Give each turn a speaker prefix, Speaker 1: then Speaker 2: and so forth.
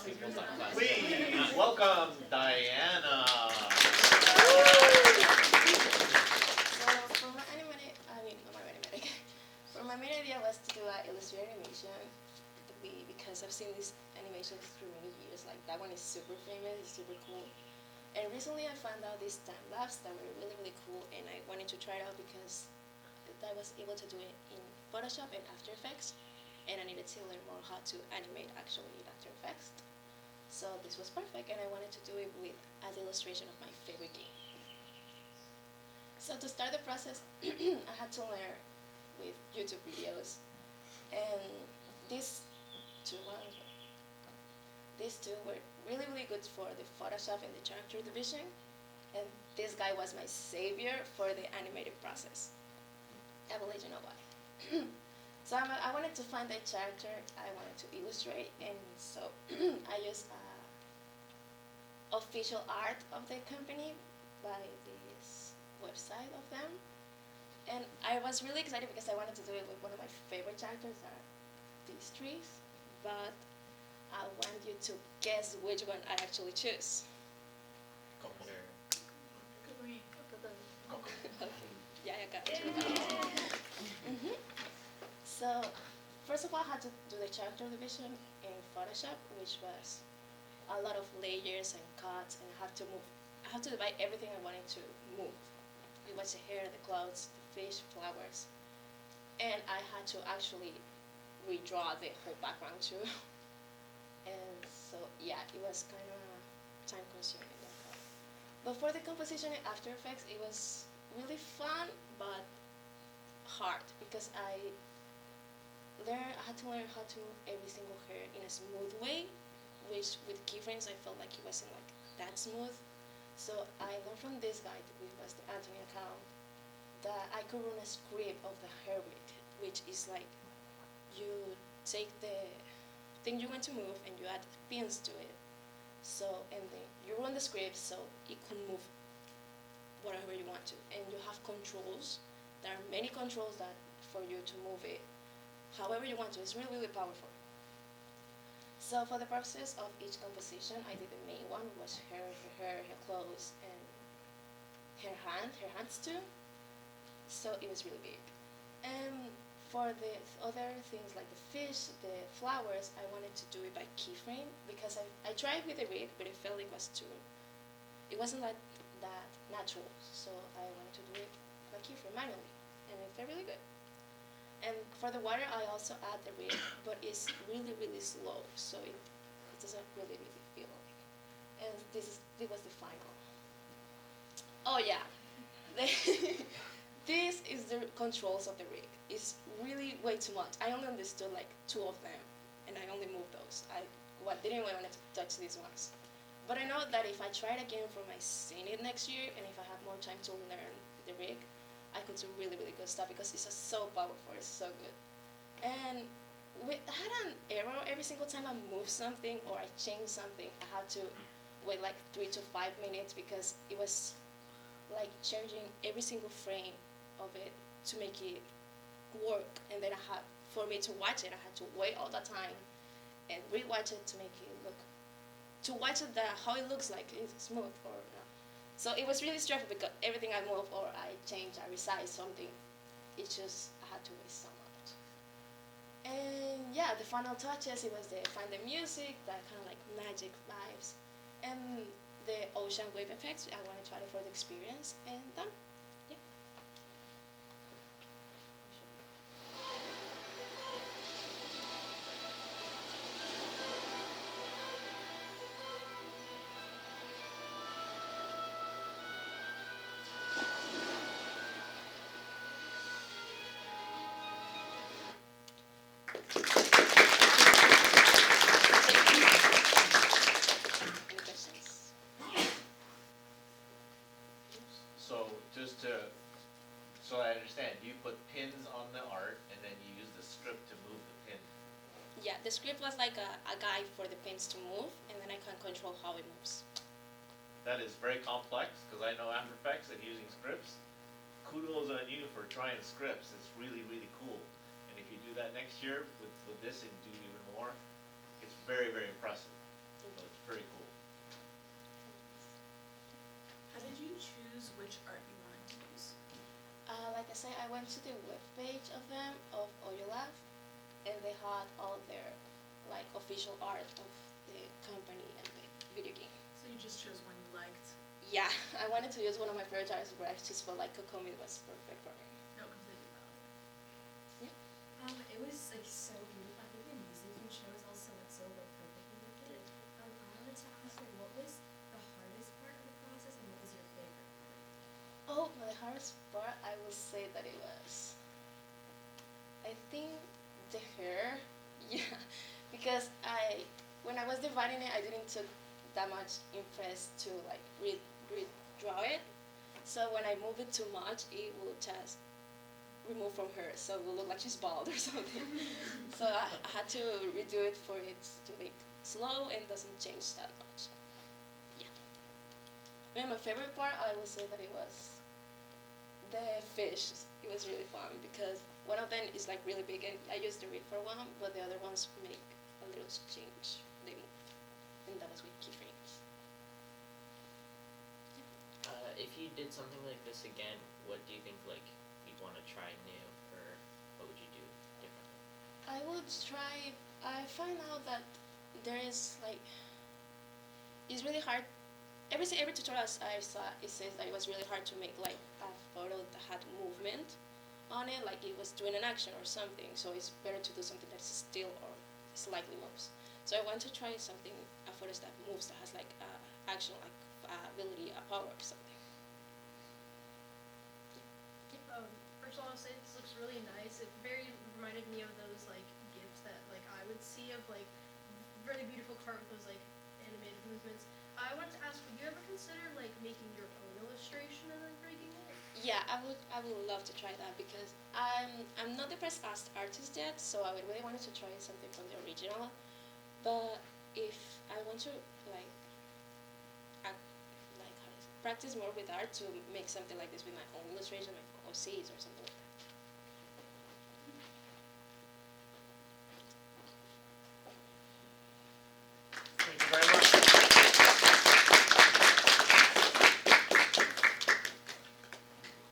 Speaker 1: Please welcome Diana.
Speaker 2: So for my animated, I mean not my animated. For my main idea was to do an illustrated animation, because I've seen these animations through many years. Like that one is super famous, it's super cool. And recently I found out these time lapse that were really really cool, and I wanted to try it out because I was able to do it in Photoshop and After Effects, and I needed to learn more how to animate actually in After Effects. So this was perfect, and I wanted to do it with as illustration of my favorite game. So to start the process, I had to learn with YouTube videos, and these two ones, these two were really really good for the Photoshop and the character division, and this guy was my savior for the animated process. I will let you know why. So I wanted to find a character I wanted to illustrate, and so I used official art of the company by this website of them. And I was really excited because I wanted to do it with one of my favorite characters, are these trees. But I want you to guess which one I actually choose. Okay. Yeah, I got it. So, first of all, I had to do the character division in Photoshop, which was a lot of layers and cuts, and I have to divide everything I wanted to move. It was the hair, the clouds, the fish, flowers, and I had to actually redraw the whole background too. And so, yeah, it was kind of time consuming. But for the composition in After Effects, it was really fun, but hard because I had to learn how to move every single hair in a smooth way, which with keyframes I felt like it wasn't like that smooth. So I learned from this guy, which was the Anthony account, that I could run a script of the hair which is like you take the thing you want to move and you add pins to it. So, and then you run the script so it can move whatever you want to. And you have controls. There are many controls that for you to move it however you want to. It's really, really powerful. So for the purposes of each composition, I did the main one, was her hair, her clothes, and her hands too. So it was really big. And for the other things like the fish, the flowers, I wanted to do it by keyframe because I tried with the rig, but it felt it wasn't like that natural. So I wanted to do it by keyframe manually, and it felt really good. And for the water, I also add the rig, but it's really, really slow, so it doesn't really, really feel like. And this was the final. Oh yeah, this is the controls of the rig. It's really way too much. I only understood like 2 of them, and I only moved those. I didn't want to touch these ones. But I know that if I try it again for my Senate next year, and if I have more time to learn the rig, I could do really, really good stuff because it's just so powerful, it's so good. And I had an error every single time I move something or I change something. I had to wait like 3 to 5 minutes because it was like changing every single frame of it to make it work. And then for me to watch it, I had to wait all the time and re-watch it to make it look, to watch it how it looks like it's smooth or not. So it was really stressful because everything I move or I change, I resize something, I had to wait so much. And yeah, the final touches, it was find the music, that kind of like magic vibes, and the ocean wave effects. I wanted to add it for the experience, and done. Yeah. Any questions?
Speaker 1: So just so I understand, you put pins on the art and then you use the script to move the pin.
Speaker 2: Yeah, the script was like a guide for the pins to move, and then I can control how it moves.
Speaker 1: That is very complex because I know After Effects and using scripts. Kudos on you for trying scripts. It's really, really cool. And if you do that next year with this and do even more, it's very, very impressive.
Speaker 2: say I went to the webpage of them, of Oyolab, and they had all their like official art of the company and the video game.
Speaker 3: So you just chose one you liked.
Speaker 2: Yeah, I wanted to use one of my favorite artists, but I just felt like Kokomi was perfect for me.
Speaker 3: No, completely valid.
Speaker 2: Yeah.
Speaker 4: It was like so beautiful. I think the music you chose also went so like perfectly with it. I wanted to ask like what was the hardest part of the process and what was your favorite part?
Speaker 2: Oh, my hardest part, I will say that it was, I think, the hair. Yeah, because when I was dividing it, I didn't took that much interest to like redraw it. So when I move it too much, it will just remove from her, so it will look like she's bald or something. So I had to redo it for it to make slow and doesn't change that much. Yeah. And my favorite part, I will say that it was the fish. It was really fun because one of them is like really big, and I used the rig for one, but the other ones make a little change. They move, and that was with keyframes.
Speaker 5: If you did something like this again, what do you think like you'd want to try new, or what would you do differently?
Speaker 2: I would try. I find out that there is like it's really hard. Every tutorial I saw, it says that it was really hard to make like a photo that had movement on it, like it was doing an action or something. So it's better to do something that's still or slightly moves. So I want to try something, a photo that moves, that has like action, like ability, a power or something.
Speaker 3: First of all, I'll say this looks really nice. It very reminded me of those like GIFs that like I would see of like really beautiful art with those like animated movements. I wanted to ask, would you ever consider like making your own illustration and then breaking it?
Speaker 2: Yeah, I would love to try that because I'm not the best artist yet, so I would really wanted to try something from the original. But if I want to like practice more with art to make something like this with my own illustration, like OCs or something like